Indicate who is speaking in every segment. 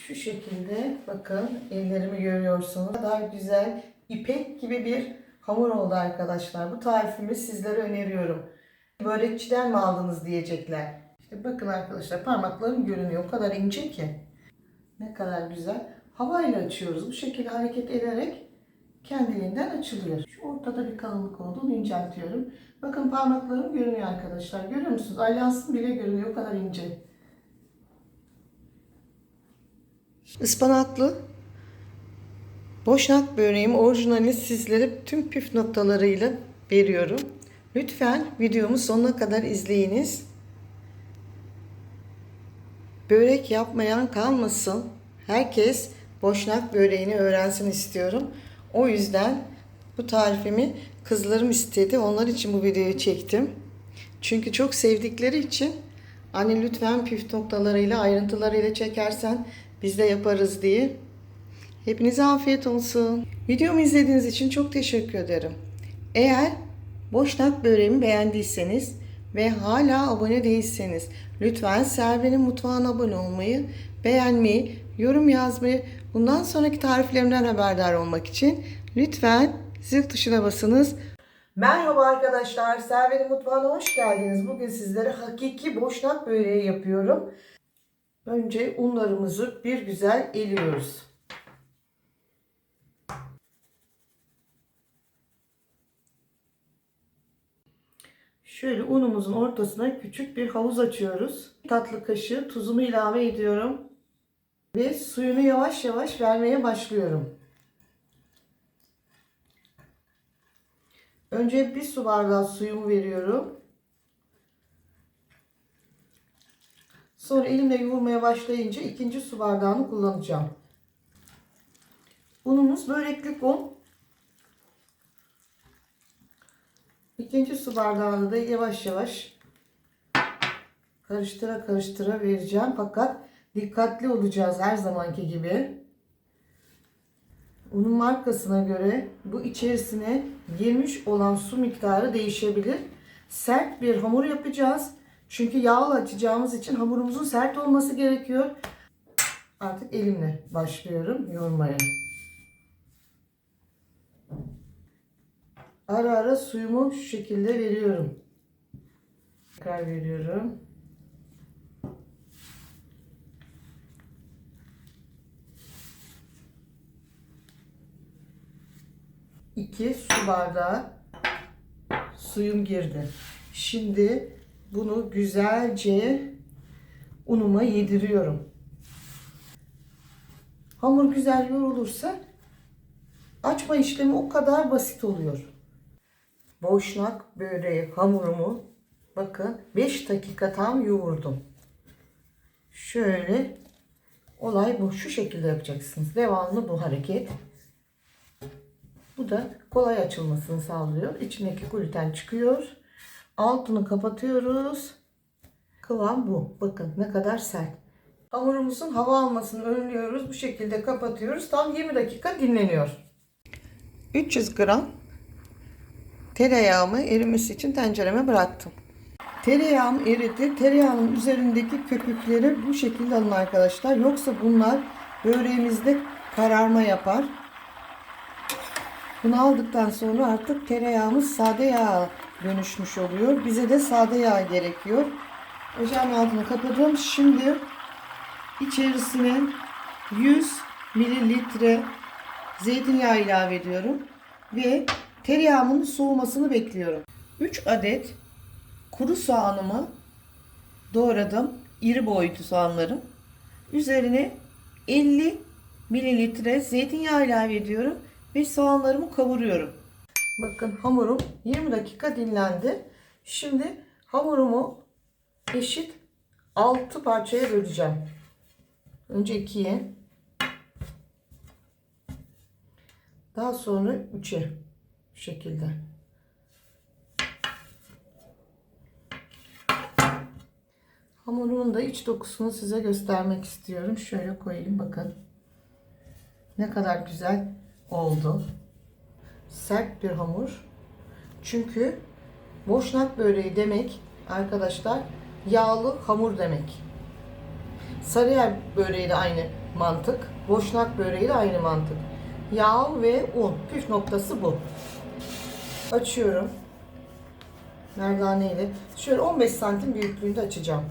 Speaker 1: Şu şekilde bakın, ellerimi görüyorsunuz. Ne kadar güzel, ipek gibi bir hamur oldu arkadaşlar. Bu tarifimi sizlere öneriyorum. Börekçiden mi aldınız diyecekler. İşte bakın arkadaşlar, parmaklarım görünüyor. O kadar ince ki. Ne kadar güzel. Havayla açıyoruz. Bu şekilde hareket ederek kendiliğinden açılıyor. Şu ortada bir kalınlık oldu. Onu inceltiyorum. Bakın parmaklarım görünüyor arkadaşlar. Görüyor musunuz? Alyansım bile görünüyor. O kadar ince. Ispanaklı boşnak böreğim orijinalini sizlere tüm püf noktalarıyla veriyorum. Lütfen videomu sonuna kadar izleyiniz. Börek yapmayan kalmasın. Herkes boşnak böreğini öğrensin istiyorum. O yüzden bu tarifimi kızlarım istedi. Onlar için bu videoyu çektim. Çünkü çok sevdikleri için anne lütfen püf noktalarıyla, ayrıntılarıyla çekersen biz de yaparız diye. Hepinize afiyet olsun. Videomu izlediğiniz için çok teşekkür ederim. Eğer boşnak böreğimi beğendiyseniz ve hala abone değilseniz lütfen Selvi'nin mutfağına abone olmayı, beğenmeyi, yorum yazmayı, bundan sonraki tariflerimden haberdar olmak için lütfen zil tuşuna basınız. Merhaba arkadaşlar, Selvi'nin mutfağına hoş geldiniz. Bugün sizlere hakiki boşnak böreği yapıyorum. Önce unlarımızı bir güzel eliyoruz. Şöyle unumuzun ortasına küçük bir havuz açıyoruz. Bir tatlı kaşığı tuzumu ilave ediyorum. Ve suyunu yavaş yavaş vermeye başlıyorum. Önce bir su bardağı suyumu veriyorum. Sonra elimle yoğurmaya başlayınca ikinci su bardağını kullanacağım. Unumuz böreklik un. İkinci su bardağını da yavaş yavaş karıştıra karıştıra vereceğim. Fakat dikkatli olacağız her zamanki gibi. Unun markasına göre bu içerisine girmiş olan su miktarı değişebilir. Sert bir hamur yapacağız. Çünkü yağla açacağımız için hamurumuzun sert olması gerekiyor. Artık elimle başlıyorum yoğurmaya. Ara ara suyumu şu şekilde veriyorum. Tekrar veriyorum. İki su bardağı suyum girdi. Şimdi bunu güzelce unuma yediriyorum. Hamur güzel yoğrulursa açma işlemi o kadar basit oluyor. Boşnak böreği hamurumu bakın 5 dakika tam yoğurdum. Şöyle olay bu. Şu şekilde yapacaksınız. Devamlı bu hareket. Bu da kolay açılmasını sağlıyor. İçindeki gluten çıkıyor. Altını kapatıyoruz. Kıvam bu. Bakın ne kadar sert. Hamurumuzun hava almasını önlüyoruz. Bu şekilde kapatıyoruz. Tam 20 dakika dinleniyor. 300 gram tereyağımı erimesi için tencereme bıraktım. Tereyağım eridi. Tereyağının üzerindeki köpükleri bu şekilde alın arkadaşlar. Yoksa bunlar böreğimizde kararma yapar. Bunu aldıktan sonra artık tereyağımız sade yağa dönüşmüş oluyor. Bize de sade yağ gerekiyor. Ocağın altını kapadım. Şimdi içerisine 100 mililitre zeytinyağı ilave ediyorum. Ve tereyağımın soğumasını bekliyorum. 3 adet kuru soğanımı doğradım. İri boyutlu soğanlarım. Üzerine 50 mililitre zeytinyağı ilave ediyorum. Ve soğanlarımı kavuruyorum. Bakın hamurum 20 dakika dinlendi. Şimdi hamurumu eşit 6 parçaya böleceğim. Önce 2'ye. Daha sonra 3'e. Bu şekilde. Hamurumun da iç dokusunu size göstermek istiyorum. Şöyle koyayım bakın. Ne kadar güzel oldu. Sert bir hamur. Çünkü boşnak böreği demek arkadaşlar yağlı hamur demek. Sarıyer böreği de aynı mantık. Boşnak böreği de aynı mantık. Yağ ve un. Püf noktası bu. Açıyorum. Merdane ile. Şöyle 15 santim büyüklüğünde açacağım.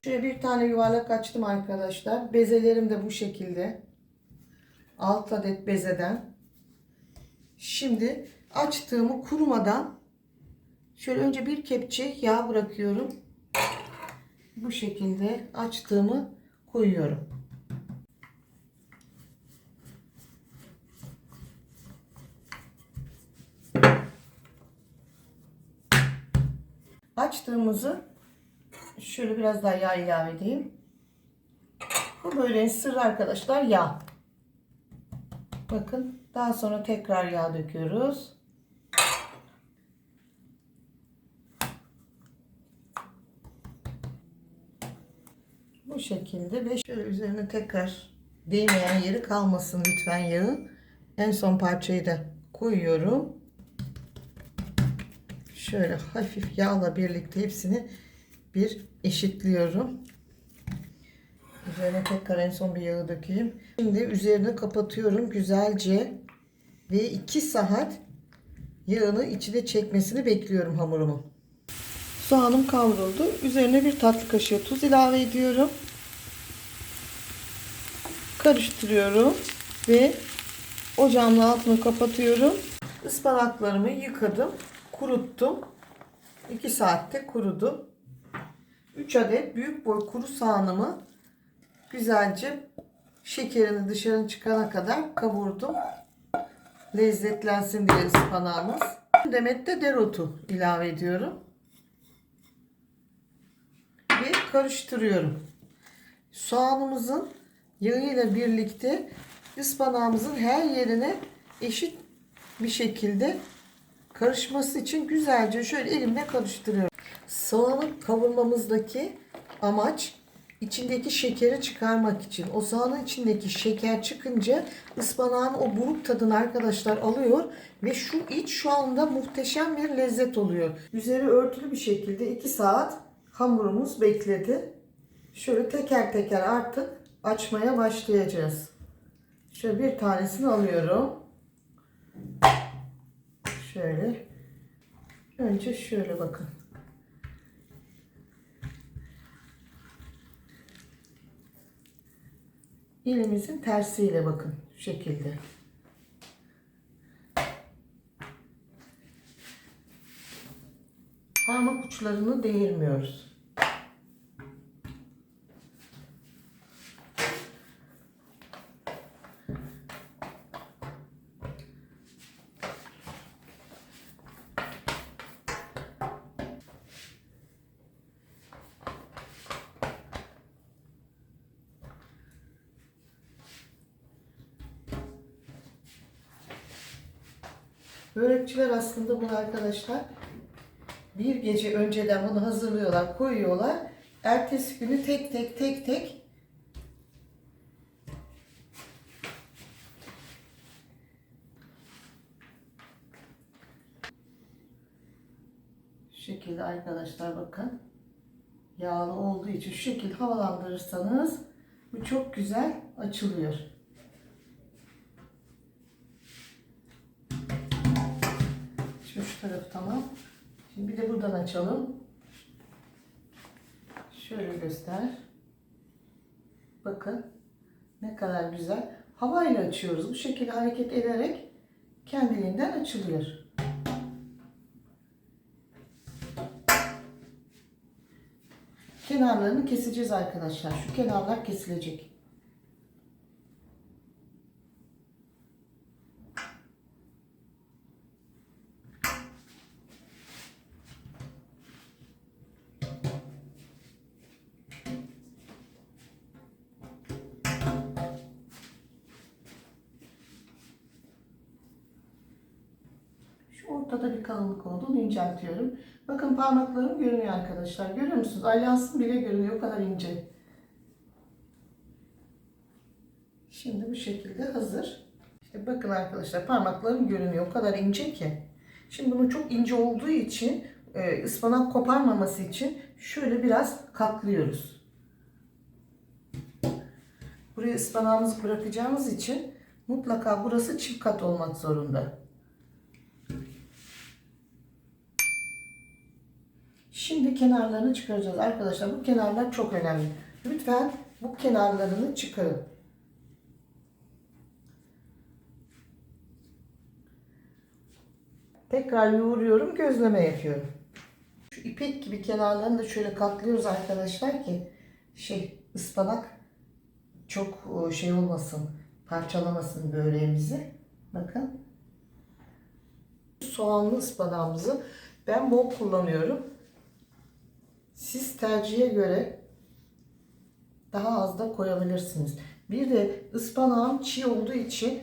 Speaker 1: Şöyle bir tane yuvarlak açtım arkadaşlar. Bezelerim de bu şekilde. 6 adet bezeden. Şimdi açtığımı kurumadan şöyle önce bir kepçe yağ bırakıyorum. Bu şekilde açtığımı koyuyorum. Açtığımızı şöyle biraz daha yağ ilave edeyim. Bu böreğin sırrı arkadaşlar yağ. Bakın daha sonra tekrar yağ döküyoruz. Bu şekilde ve şöyle üzerine tekrar değmeyen yeri kalmasın lütfen yağın. En son parçayı da koyuyorum. Şöyle hafif yağla birlikte hepsini bir eşitliyorum. Üzerine tekrar en son bir yağı dökeyim. Şimdi üzerini kapatıyorum güzelce ve 2 saat yağını içine çekmesini bekliyorum hamurumu. Soğanım kavruldu. Üzerine bir tatlı kaşığı tuz ilave ediyorum. Karıştırıyorum ve ocağımın altını kapatıyorum. Ispanaklarımı yıkadım, kuruttum. 2 saatte kurudu. 3 adet büyük boy kuru soğanımı güzelce şekerini dışarı çıkana kadar kavurdum. Lezzetlensin diye ıspanağımız. Demet de dereotu ilave ediyorum. Ve karıştırıyorum. Soğanımızın yağıyla birlikte ıspanağımızın her yerine eşit bir şekilde karışması için güzelce şöyle elimle karıştırıyorum. Soğanı kavurmamızdaki amaç içindeki şekeri çıkarmak için. O soğanın içindeki şeker çıkınca ıspanağın o buruk tadını arkadaşlar alıyor ve şu iç şu anda muhteşem bir lezzet oluyor. Üzeri örtülü bir şekilde 2 saat hamurumuz bekledi. Şöyle teker teker artık açmaya başlayacağız. Şöyle bir tanesini alıyorum. Şöyle. Önce şöyle bakın. Elimizin tersiyle bakın. Şu şekilde. Parmak uçlarını değirmiyoruz. Börekçiler aslında bunu arkadaşlar bir gece önceden bunu hazırlıyorlar, koyuyorlar. Ertesi günü tek tek şu şekilde arkadaşlar bakın. Yağlı olduğu için şu şekilde havalandırırsanız bu çok güzel açılıyor. Şimdi şu tarafı tamam. Şimdi bir de buradan açalım. Şöyle göster. Bakın ne kadar güzel. Havayla açıyoruz. Bu şekilde hareket ederek kendiliğinden açılıyor. Kenarlarını keseceğiz arkadaşlar. Şu kenarlar kesilecek. Ortada bir kalınlık olduğunu inceltiyorum. Bakın parmaklarım görünüyor arkadaşlar. Görüyor musunuz? Alyansım bile görünüyor. O kadar ince. Şimdi bu şekilde hazır. İşte bakın arkadaşlar parmaklarım görünüyor. O kadar ince ki. Şimdi bunu çok ince olduğu için ıspanak koparmaması için şöyle biraz katlıyoruz. Buraya ıspanağımızı bırakacağımız için mutlaka burası çift kat olmak zorunda. Şimdi kenarlarını çıkaracağız arkadaşlar. Bu kenarlar çok önemli. Lütfen bu kenarlarını çıkarın. Tekrar yoğuruyorum, gözleme yapıyorum. Şu ipek gibi kenarlarını da şöyle katlıyoruz arkadaşlar ki ıspanak çok şey olmasın, parçalamasın böreğimizi. Bakın. Soğanlı ıspanağımızı ben bol kullanıyorum. Siz tercihe göre daha az da koyabilirsiniz. Bir de ıspanağım çiğ olduğu için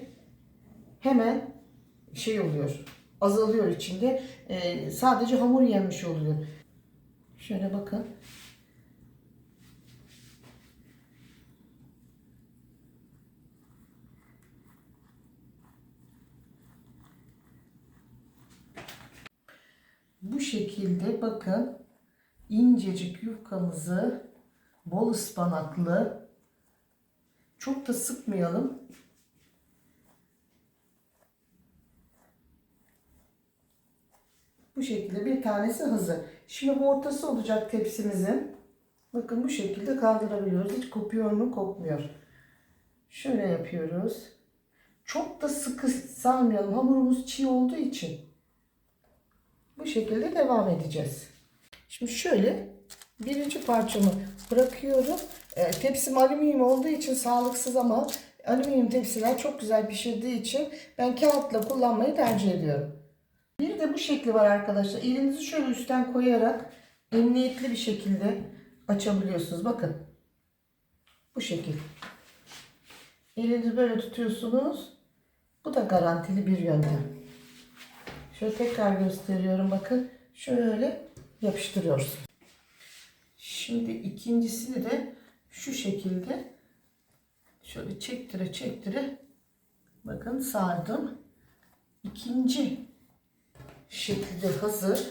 Speaker 1: hemen oluyor, azalıyor içinde. Sadece hamur yenmiş oluyor. Şöyle bakın. Bu şekilde bakın, incecik yufkamızı bol ıspanaklı, çok da sıkmayalım. Bu şekilde bir tanesi hazır. Şimdi bu ortası olacak tepsimizin. Bakın bu şekilde kaldırabiliyoruz. Hiç kopuyor mu? Kopmuyor. Şöyle yapıyoruz. Çok da sıkı sarmayalım. Hamurumuz çiğ olduğu için. Bu şekilde devam edeceğiz. Şimdi şöyle birinci parçamı bırakıyorum. Tepsim alüminyum olduğu için sağlıksız ama alüminyum tepsiler çok güzel pişirdiği için ben kağıtla kullanmayı tercih ediyorum. Bir de bu şekli var arkadaşlar. Elinizi şöyle üstten koyarak emniyetli bir şekilde açabiliyorsunuz. Bakın. Bu şekil. Elinizi böyle tutuyorsunuz. Bu da garantili bir yöntem. Şöyle tekrar gösteriyorum. Bakın. Şöyle yapıştırıyoruz. Şimdi ikincisini de şu şekilde şöyle çektire çektire bakın sardım. İkinci şekilde hazır.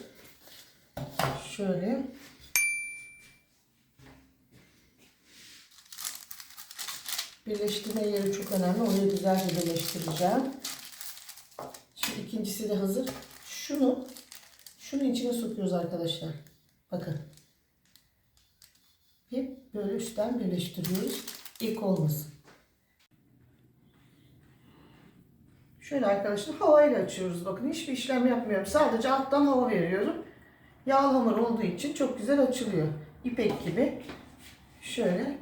Speaker 1: Şöyle birleştirme yeri çok önemli. Orayı güzelce birleştireceğim. Şimdi ikincisi de hazır. Şunun içine sokuyoruz arkadaşlar. Bakın. Hep böyle üstten birleştiriyoruz. İlk olmasın. Şöyle arkadaşlar havayla açıyoruz. Bakın hiçbir işlem yapmıyorum. Sadece alttan hava veriyorum. Yağlı hamur olduğu için çok güzel açılıyor. İpek gibi. Şöyle.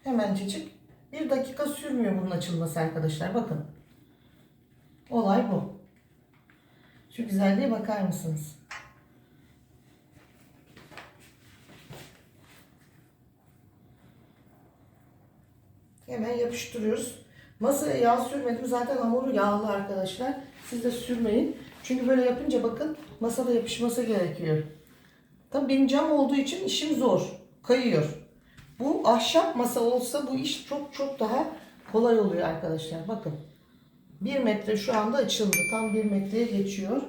Speaker 1: Hemencecik. 1 dakika sürmüyor bunun açılması arkadaşlar. Bakın. Olay bu. Şu güzelliğe bakar mısınız? Hemen yapıştırıyoruz. Masaya yağ sürmedim. Zaten hamuru yağlı arkadaşlar. Siz de sürmeyin. Çünkü böyle yapınca bakın masada yapışması gerekiyor. Tabii benim cam olduğu için işim zor. Kayıyor. Bu ahşap masa olsa bu iş çok çok daha kolay oluyor arkadaşlar. Bakın. 1 metre şu anda açıldı. Tam 1 metreye geçiyor.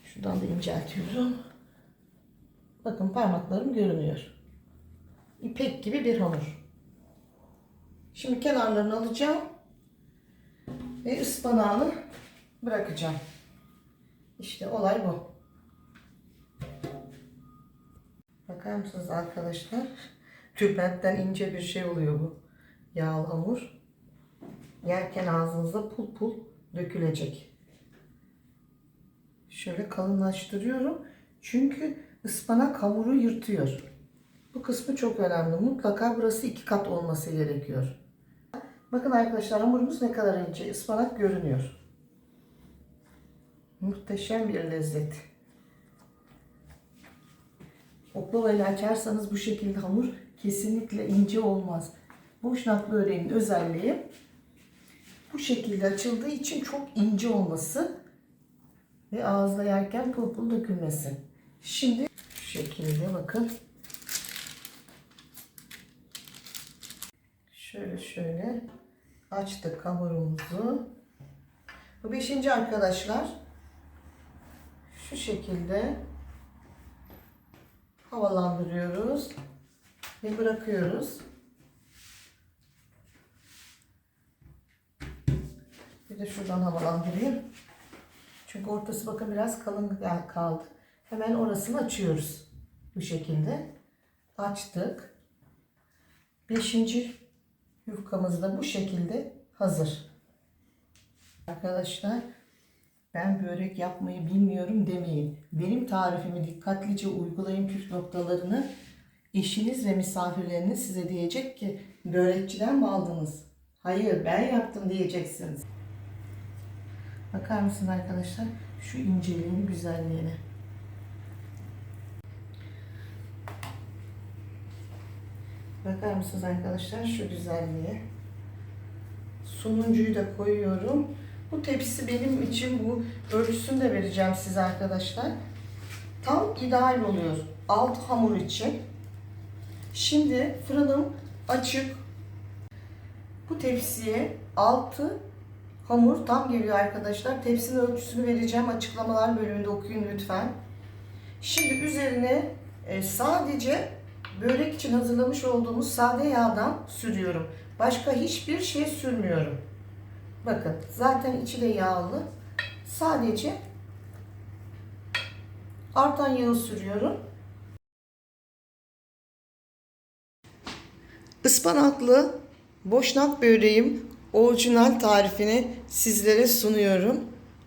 Speaker 1: Şuradan da inceltiyorum. Bakın parmaklarım görünüyor. İpek gibi bir hamur. Şimdi kenarlarını alacağım. Ve ıspanağını bırakacağım. İşte olay bu. Bakar mısınız arkadaşlar? Tülbentten ince bir şey oluyor bu. Yağlı hamur. Yerken ağzınıza pul pul dökülecek. Şöyle kalınlaştırıyorum. Çünkü ıspanak hamuru yırtıyor. Bu kısmı çok önemli. Mutlaka burası 2 kat olması gerekiyor. Bakın arkadaşlar hamurumuz ne kadar ince. Ispanak görünüyor. Muhteşem bir lezzet. Oklava ile açarsanız bu şekilde hamur kesinlikle ince olmaz. Boşnak böreğinin özelliği bu şekilde açıldığı için çok ince olması ve ağızda yerken pul pul dökülmesi. Şimdi şu şekilde bakın. Şöyle açtık hamurumuzu. Bu 5. arkadaşlar. Şu şekilde havalandırıyoruz ve bırakıyoruz. Bir de şuradan havalandırayım. Çünkü ortası bakın biraz kalın kaldı. Hemen orasını açıyoruz. Bu şekilde. Açtık. 5. yufkamız da bu şekilde hazır. Arkadaşlar, ben börek yapmayı bilmiyorum demeyin. Benim tarifimi dikkatlice uygulayın, püf noktalarını. Eşiniz ve misafirleriniz size diyecek ki börekçiden mi aldınız? Hayır, ben yaptım diyeceksiniz. Bakar mısınız arkadaşlar şu inceliğin güzelliğine? Bakar mısınız arkadaşlar şu güzelliğe? Sonuncuyu da koyuyorum. Bu tepsi benim için, bu ölçüsünü de vereceğim size arkadaşlar. Tam ideal oluyor alt hamur için. Şimdi fırınım açık. Bu tepsiye altı hamur tam geliyor arkadaşlar. Tepsinin ölçüsünü vereceğim. Açıklamalar bölümünde okuyun lütfen. Şimdi üzerine sadece börek için hazırlamış olduğumuz sade yağdan sürüyorum. Başka hiçbir şey sürmüyorum. Bakın zaten içi de yağlı. Sadece artan yağı sürüyorum. Ispanaklı boşnak böreğim orijinal tarifini sizlere sunuyorum.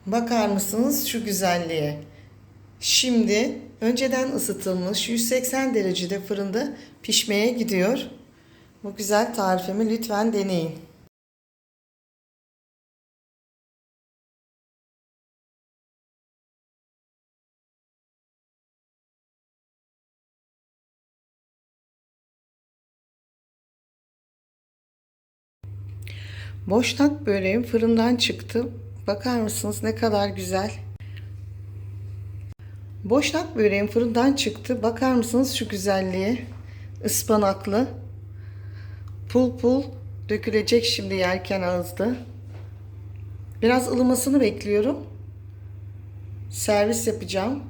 Speaker 1: Bakar mısınız şu güzelliğe? Şimdi önceden ısıtılmış 180 derecede fırında pişmeye gidiyor. Bu güzel tarifimi lütfen deneyin. Boşnak böreğim fırından çıktı. Bakar mısınız ne kadar güzel. Boşnak böreğim fırından çıktı. Bakar mısınız şu güzelliğe? Ispanaklı. Pul pul dökülecek şimdi yerken ağızda. Biraz ılımasını bekliyorum. Servis yapacağım.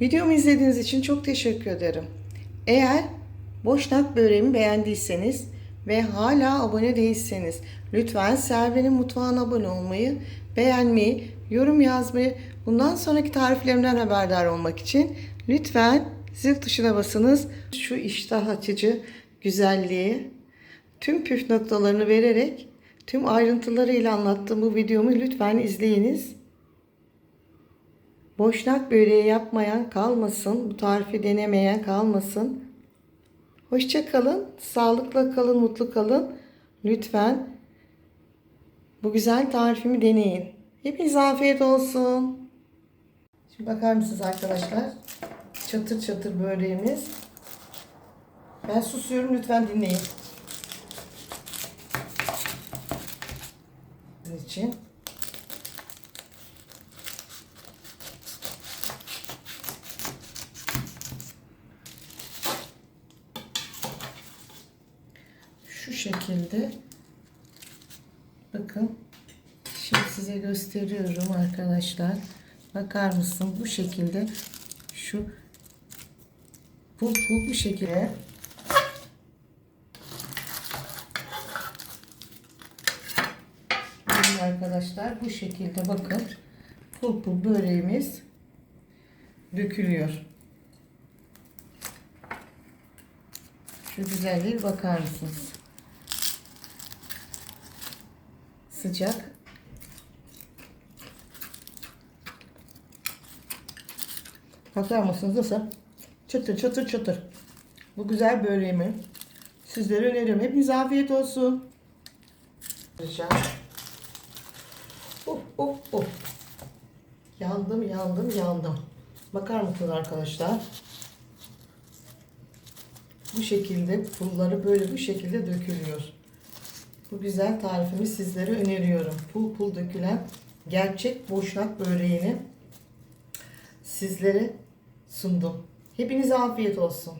Speaker 1: Videomu izlediğiniz için çok teşekkür ederim. Eğer boşnak böreğimi beğendiyseniz ve hala abone değilseniz lütfen Serve'nin mutfağına abone olmayı, beğenmeyi, yorum yazmayı, bundan sonraki tariflerimden haberdar olmak için lütfen zil tuşuna basınız. Şu iştah açıcı güzelliği tüm püf noktalarını vererek tüm ayrıntılarıyla anlattığım bu videomu lütfen izleyiniz. Boşnak böreği yapmayan kalmasın, bu tarifi denemeyen kalmasın. Hoşça kalın, sağlıkla kalın, mutlu kalın. Lütfen bu güzel tarifimi deneyin. Hepinize afiyet olsun. Şimdi bakar mısınız arkadaşlar? Çatır çatır böreğimiz. Ben susuyorum, lütfen dinleyin. Sizin için. Şu şekilde bakın, şimdi size gösteriyorum arkadaşlar. Bakar mısın bu şekilde, şu pul pul bu şekilde arkadaşlar, bu şekilde bakın pul pul böreğimiz dökülüyor. Şu güzelliğe bakar mısınız? Sıcak. Bakar mısınız nasıl? Çıtır çıtır çıtır. Bu güzel böreğimi sizlere öneriyorum. Hepinize afiyet olsun. Yandım yandım yandım. Bakar mısınız arkadaşlar? Bu şekilde pulları böyle bu şekilde dökülüyor. Bu güzel tarifimi sizlere öneriyorum. Pul pul dökülen gerçek boşnak böreğini sizlere sundum. Hepinize afiyet olsun.